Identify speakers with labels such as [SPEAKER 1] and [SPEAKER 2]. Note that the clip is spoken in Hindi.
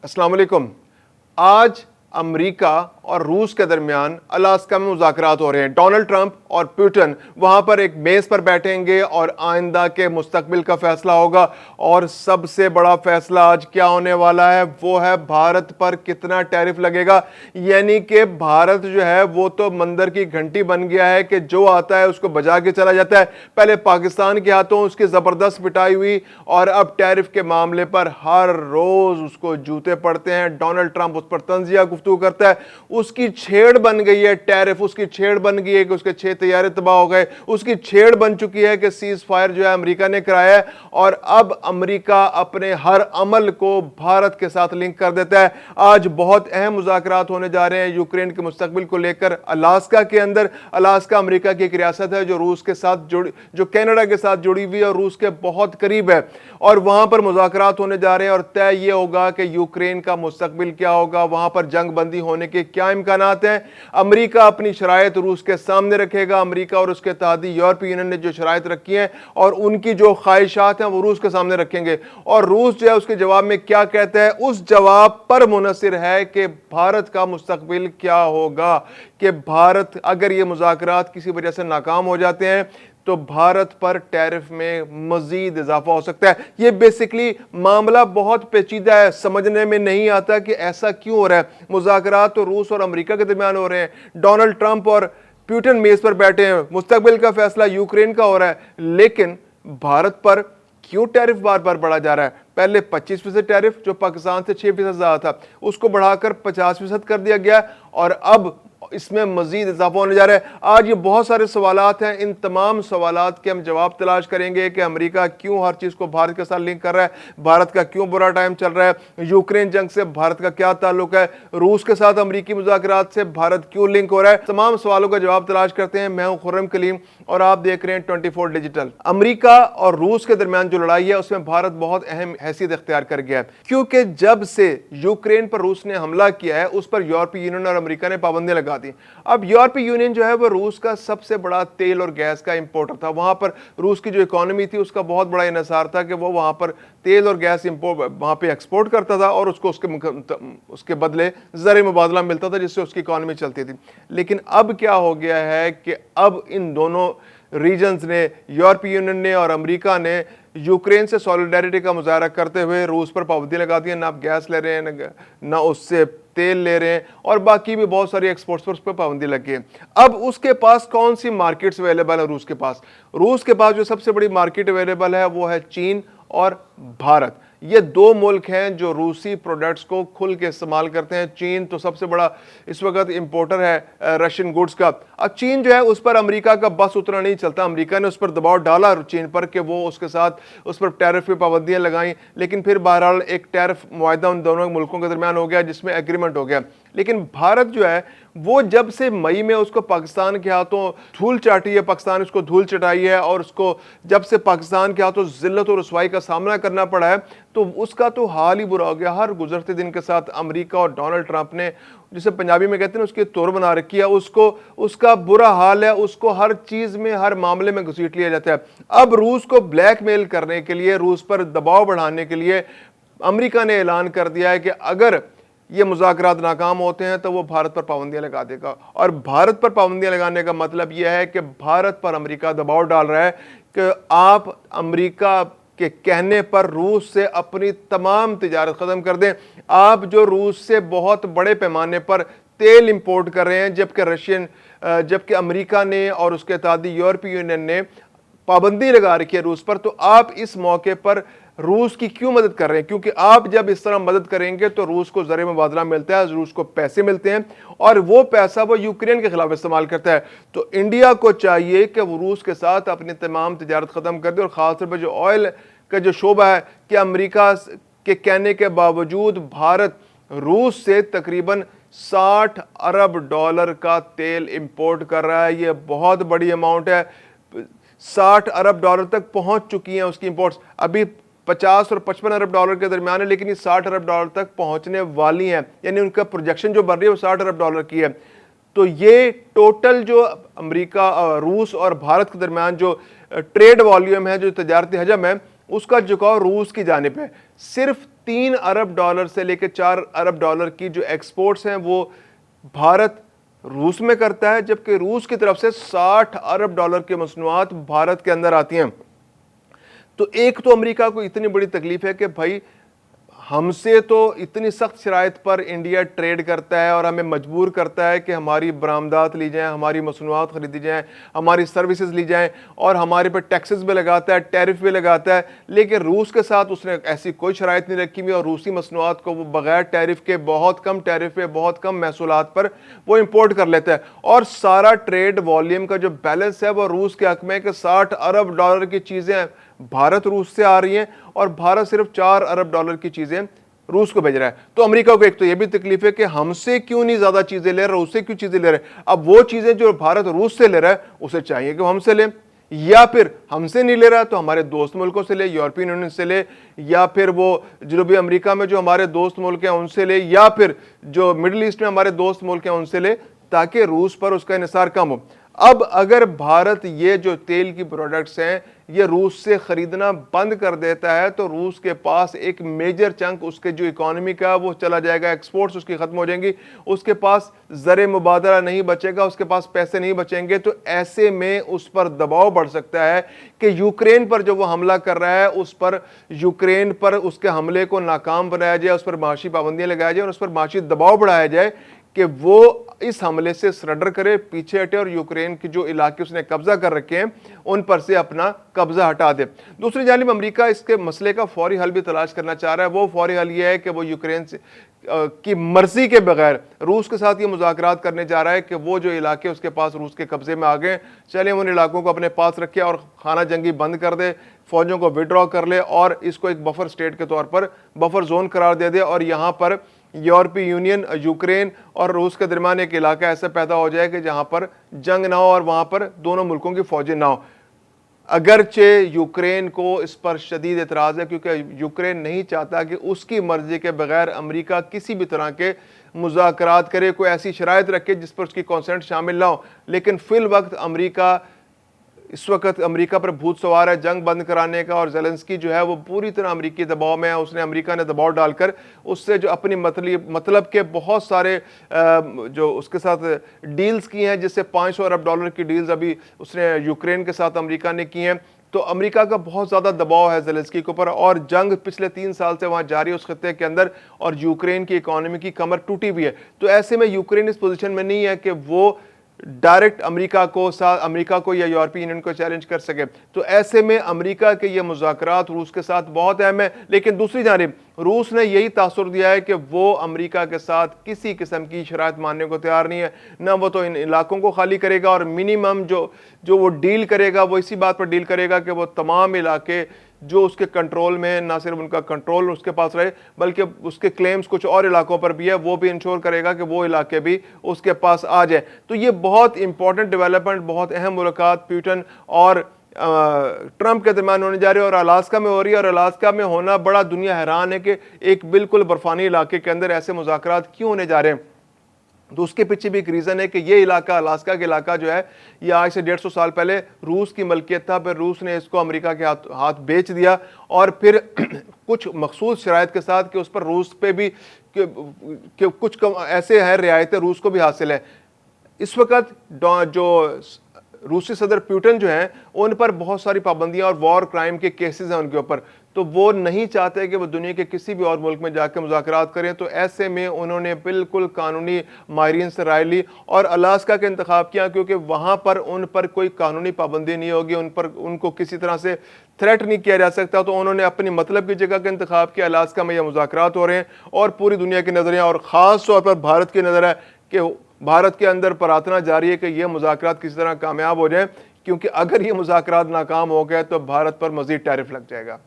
[SPEAKER 1] अस्सलाम वालेकुम। आज अमेरिका और रूस के दरमियान अलास्का में मुज़ाकरात हो रहे हैं। डोनाल्ड ट्रंप और पुतिन वहां पर एक मेज पर बैठेंगे और आइंदा के मुस्तकबिल का फैसला होगा। और सबसे बड़ा फैसला आज क्या होने वाला है वो है भारत पर कितना टैरिफ लगेगा। यानी कि भारत जो है वो तो मंदिर की घंटी बन गया है कि जो आता है उसको बजा के चला जाता है। पहले पाकिस्तान के हाथों उसकी जबरदस्त पिटाई हुई और अब टैरिफ के मामले पर हर रोज उसको जूते पड़ते हैं। डोनाल्ड ट्रंप उस पर तंजिया गुफ्तगू करता है। उसकी छेड़ बन गई है टैरिफ, उसकी छेड़ बन गई है कि उसके 6 तैयारे तबाह हो गए, उसकी छेड़ बन चुकी है कि सीज फायर जो है अमेरिका ने कराया है। और अब अमेरिका अपने हर अमल को भारत के साथ लिंक कर देता है। आज बहुत अहम मुज़ाकरात होने जा रहे हैं यूक्रेन के मुस्तकबिल को लेकर अलास्का के अंदर। अलास्का अमेरिका की एक रियासत है जो रूस के साथ जो कनाडा के साथ जुड़ी हुई है और रूस के बहुत करीब है। और वहां पर मुज़ाकरात होने जा रहे हैं और तय यह होगा कि यूक्रेन का मुस्तकबिल क्या होगा, वहां पर जंग बंदी होने के क्या इम्कानात हैं। अमेरिका अपनी शराइत रूस के सामने रखेगा। अमेरिका और उसके इत्तेहादी यूरोपीय यूनियन ने जो शराइत रखी हैं और उनकी जो ख्वाहिशात हैं वो रूस के सामने रखेंगे। और रूस जो है उसके जवाब में क्या कहता है, उस जवाब पर मुनहसिर है कि भारत का मुस्तकबिल क्या होगा। कि भारत अगर ये मुज़ाकरात किसी वजह से नाकाम हो जाते हैं तो भारत पर टैरिफ में मजीद इजाफा हो सकता है। यह बेसिकली मामला बहुत पेचीदा है, समझने में नहीं आता कि ऐसा क्यों हो रहा है। मुज़ाकरात तो रूस और अमेरिका के दरमियान हो रहे हैं, डोनाल्ड ट्रंप और पुतिन मेज पर बैठे हैं, मुस्तकबिल का फैसला यूक्रेन का हो रहा है, लेकिन भारत पर क्यों टैरिफ बार बार बढ़ा जा रहा है। पहले 25% टैरिफ जो पाकिस्तान से 6% ज्यादा था उसको बढ़ाकर 50% कर दिया गया और अब इसमें मजीद इजाफा होने जा रहा है। आज ये बहुत सारे सवालात हैं, इन तमाम सवालात के हम जवाब तलाश करेंगे कि अमेरिका क्यों हर चीज को भारत के साथ लिंक कर रहा है, भारत का क्यों बुरा टाइम चल रहा है, यूक्रेन जंग से भारत का क्या ताल्लुक है, रूस के साथ अमेरिकी मुज़ाकरात से भारत क्यों लिंक हो रहा है। तमाम सवालों का जवाब तलाश करते हैं। मैं हूं खुर्रम कलीम और आप देख रहे हैं 24 डिजिटल। अमेरिका और रूस के दरमियान जो लड़ाई है उसमें भारत बहुत अहम हैसियत इख्तियार कर गया है, क्योंकि जब से यूक्रेन पर रूस ने हमला किया है उस पर यूरोपीय यूनियन और अमेरिका ने पाबंदियां लगा दी। अब यूरोपीय यूनियन जो है वो रूस का सबसे बड़ा तेल और गैस का इंपोर्टर था। वहां पर रूस की जो इकोनॉमी थी उसका बहुत बड़ा इन्हिसार था कि वो वहां पर तेल और गैस इंपोर्ट वहां पे एक्सपोर्ट करता था और उसको उसके बदले ज़र मुबादला मिलता था जिससे उसकी इकोनॉमी चलती थी। लेकिन अब क्या हो गया है कि अब इन दोनों रीजन्स ने, यूरोपीय यूनियन ने और अमेरिका ने यूक्रेन से सॉलिडारिटी का मुजाहरा करते हुए रूस पर पाबंदी लगा दी है। ना आप गैस ले रहे हैं, ना उससे तेल ले रहे हैं और बाकी भी बहुत सारी एक्सपोर्ट्स पर उस पर पाबंदी लगी है। अब उसके पास कौन सी मार्केट्स अवेलेबल है रूस के पास जो सबसे बड़ी मार्केट अवेलेबल है वो है चीन और भारत। ये दो मुल्क हैं जो रूसी प्रोडक्ट्स को खुल के इस्तेमाल करते हैं। चीन तो सबसे बड़ा इस वक्त इंपोर्टर है रशियन गुड्स का। अब चीन जो है उस पर अमेरिका का बस उतना नहीं चलता। अमेरिका ने उस पर दबाव डाला चीन पर कि वो उसके साथ उस पर टैरिफ पे पाबंदियां लगाई, लेकिन फिर बहरहाल एक टैरिफ मुआहदा उन दोनों मुल्कों के दरमियान हो गया जिसमें एग्रीमेंट हो गया। लेकिन भारत जो है वो जब से मई में उसको पाकिस्तान के हाथों धूल चाटी है, पाकिस्तान उसको धूल चटाई है और उसको जब से पाकिस्तान के हाथों जिल्लत और रुसवाई का सामना करना पड़ा है तो उसका तो हाल ही बुरा हो गया। हर गुजरते दिन के साथ अमेरिका और डोनाल्ड ट्रंप ने, जिसे पंजाबी में कहते हैं उसकी तोड़ बना रखी है, उसका बुरा हाल है। उसको हर चीज में, हर मामले में घसीट लिया जाता है। अब रूस को ब्लैकमेल करने के लिए, रूस पर दबाव बढ़ाने के लिए अमेरिका ने ऐलान कर दिया है कि अगर ये मुज़ाकरात नाकाम होते हैं तो वो भारत पर पाबंदियां लगा देगा। और भारत पर पाबंदियां लगाने का मतलब यह है कि भारत पर अमेरिका दबाव डाल रहा है कि आप अमेरिका के कहने पर रूस से अपनी तमाम तिजारत ख़त्म कर दें। आप जो रूस से बहुत बड़े पैमाने पर तेल इंपोर्ट कर रहे हैं, जबकि अमेरिका ने और उसके इत्तेहादी यूरोपीय यूनियन ने पाबंदी लगा रखी है रूस पर, तो आप इस मौके पर रूस की क्यों मदद कर रहे हैं? क्योंकि आप जब इस तरह मदद करेंगे तो रूस को ज़र मुबादला मिलता है, रूस को पैसे मिलते हैं और वो पैसा वो यूक्रेन के खिलाफ इस्तेमाल करता है। तो इंडिया को चाहिए कि वो रूस के साथ अपनी तमाम तिजारत ख़त्म कर दे। और ख़ासतौर पर जो ऑयल का जो शोबा है कि अमेरिका के कहने के बावजूद भारत रूस से तकरीबन $60 अरब का तेल इंपोर्ट कर रहा है। ये बहुत बड़ी अमाउंट है। $60 अरब तक पहुंच चुकी हैं उसकी इंपोर्ट्स। अभी 50 और 55 अरब डॉलर के दरमियान है, लेकिन ये $60 अरब तक पहुंचने वाली हैं। यानी उनका प्रोजेक्शन जो बन रही है वो $60 अरब की है। तो ये टोटल जो अमेरिका, रूस और भारत के दरमियान जो ट्रेड वॉल्यूम है, जो तजारती हजम है, उसका झुकाव रूस की जानिब है। सिर्फ $3 अरब से लेकर $4 अरब की जो एक्सपोर्ट्स हैं वो भारत रूस में करता है, जबकि रूस की तरफ से $60 अरब की मसनूआत भारत के अंदर आती हैं। तो एक तो अमेरिका को इतनी बड़ी तकलीफ है कि भाई हमसे तो इतनी सख्त शराइत पर इंडिया ट्रेड करता है और हमें मजबूर करता है कि हमारी बरामदात ली जाएं, हमारी मसनूआत खरीदी जाएं, हमारी सर्विसेज ली जाएं, और हमारे पर टैक्सेस भी लगाता है, टैरिफ भी लगाता है। लेकिन रूस के साथ उसने ऐसी कोई शराइत नहीं रखी हुई और रूसी मसनूआत को वो बगैर टैरिफ के, बहुत कम टैरिफ पे, बहुत कम महसूलात पर वो इंपोर्ट कर लेता है। और सारा ट्रेड वॉल्यूम का जो बैलेंस है वो रूस के हक में कि $60 अरब की चीज़ें भारत रूस से आ रही हैं और भारत सिर्फ $4 अरब की चीजें रूस को भेज रहा है। तो अमेरिका को एक तो यह भी तकलीफ है कि हमसे क्यों नहीं ज्यादा चीजें ले रहा, उससे क्यों चीजें ले रहे। अब वो चीजें जो भारत रूस से ले रहा है उसे चाहिए कि वो हमसे ले, या फिर हमसे नहीं ले रहा तो हमारे दोस्त मुल्कों से ले, यूरोपियन यूनियन से ले, या फिर वो जनूबी अमेरिका में जो हमारे दोस्त मुल्क हैं उनसे ले, या फिर जो मिडिल ईस्ट में हमारे दोस्त मुल्क हैं उनसे ले, ताकि रूस पर उसका इन्हिसार कम हो। अब अगर भारत ये जो तेल की प्रोडक्ट्स हैं ये रूस से खरीदना बंद कर देता है तो रूस के पास एक मेजर चंक उसके जो इकोनॉमी का वो चला जाएगा, एक्सपोर्ट्स उसकी खत्म हो जाएंगी, उसके पास ज़र मुबादला नहीं बचेगा, उसके पास पैसे नहीं बचेंगे। तो ऐसे में उस पर दबाव बढ़ सकता है कि यूक्रेन पर जो वो हमला कर रहा है उस पर, यूक्रेन पर उसके हमले को नाकाम बनाया जाए, उस पर माशी पाबंदियां लगाया जाए और उस पर माशी दबाव बढ़ाया जाए कि वो इस हमले से सरेंडर करे, पीछे हटे और यूक्रेन के जो इलाके उसने कब्जा कर रखे हैं उन पर से अपना कब्जा हटा दे। दूसरी जानिब अमेरिका इसके मसले का फौरी हल भी तलाश करना चाह रहा है। वो फौरी हल ये है कि वो यूक्रेन से की मर्जी के बगैर रूस के साथ ये मुज़ाकरात करने जा रहा है कि वो जो इलाके उसके पास रूस के कब्जे में आ गए, चले उन इलाकों को अपने पास रखे और खाना जंगी बंद कर दे, फौजों को विड्रॉ कर ले और इसको एक बफर स्टेट के तौर पर बफर जोन करार दे दे, और यहाँ पर यूरोपीय यूनियन, यूक्रेन और रूस के दरमियान एक इलाका ऐसा पैदा हो जाए कि जहां पर जंग ना हो और वहां पर दोनों मुल्कों की फौजें ना हो। अगरचे यूक्रेन को इस पर शदीद एतराज़ है क्योंकि यूक्रेन नहीं चाहता कि उसकी मर्जी के बगैर अमेरिका किसी भी तरह के मुज़ाकरात करे, कोई ऐसी शराइत रखे जिस पर उसकी कॉन्सेंट शामिल ना हो। लेकिन फिल वक्त अमेरिका, इस वक्त अमेरिका पर भूत सवार है जंग बंद कराने का, और ज़ेलेंस्की जो है वो पूरी तरह अमेरिकी दबाव में है। उसने, अमेरिका ने दबाव डालकर उससे जो अपनी मतलब के बहुत सारे जो उसके साथ डील्स की हैं, जिससे $500 अरब की डील्स अभी उसने यूक्रेन के साथ अमेरिका ने की हैं। तो अमेरिका का बहुत ज़्यादा दबाव है ज़ेलेंस्की के ऊपर, और जंग पिछले 3 साल से वहाँ जारी है उस खत्ते के अंदर, और यूक्रेन की इकॉनमी की कमर टूटी हुई है। तो ऐसे में यूक्रेन इस पोजीशन में नहीं है कि वो डायरेक्ट अमेरिका को या यूरोपीय यूनियन को चैलेंज कर सके। तो ऐसे में अमेरिका के ये मुज़ाकरात रूस के साथ बहुत अहम है। लेकिन दूसरी जानिब रूस ने यही तासुर दिया है कि वो अमेरिका के साथ किसी किस्म की शराइत मानने को तैयार नहीं है। ना वो तो इन इलाकों को खाली करेगा, और मिनिमम जो वो डील करेगा वो इसी बात पर डील करेगा कि वो तमाम इलाके जो उसके कंट्रोल में, ना सिर्फ उनका कंट्रोल उसके पास रहे बल्कि उसके क्लेम्स कुछ और इलाकों पर भी है, वो भी इंश्योर करेगा कि वो इलाके भी उसके पास आ जाए। तो ये बहुत इंपॉर्टेंट डेवलपमेंट, बहुत अहम मुलाकात पुतिन और ट्रंप के दरमियान होने जा रही है, और अलास्का में हो रही है। और अलास्का में होना बड़ा दुनिया हैरान है कि एक बिल्कुल बर्फानी इलाके के अंदर ऐसे मुज़ाकरात क्यों होने जा रहे हैं। तो उसके पीछे भी एक रीज़न है कि ये इलाका, अलास्का का इलाका जो है, ये आज से 150 साल पहले रूस की मलकियत था, फिर रूस ने इसको अमेरिका के हाथ बेच दिया, और फिर कुछ मखसूस शराइत के साथ कि उस पर रूस पे भी कि कुछ ऐसे है रियायतें रूस को भी हासिल है। इस वक्त जो रूसी सदर पुतिन जो हैं उन पर बहुत सारी पाबंदियां और वॉर क्राइम के केसेस हैं उनके ऊपर, तो वो नहीं चाहते कि वो दुनिया के किसी भी और मुल्क में जाकर मुज़ाकरात करें। तो ऐसे में उन्होंने बिल्कुल कानूनी माहिरीन से राय ली और अलास्का का इंतखाब किया, क्योंकि वहाँ पर उन पर कोई कानूनी पाबंदी नहीं होगी, उन पर उनको किसी तरह से थ्रेट नहीं किया जा सकता। तो उन्होंने अपनी मतलब की जगह का इंतखाब किया। अलास्का में यह मुज़ाकरात हो रहे हैं और पूरी दुनिया की नज़रें और ख़ास तौर पर भारत की नज़र है कि भारत के अंदर प्रार्थना जारी है कि यह मुज़ाकरात किसी तरह कामयाब हो जाए, क्योंकि अगर ये मुज़ाकरात नाकाम हो गए तो भारत पर मज़ीद टैरिफ लग जाएगा।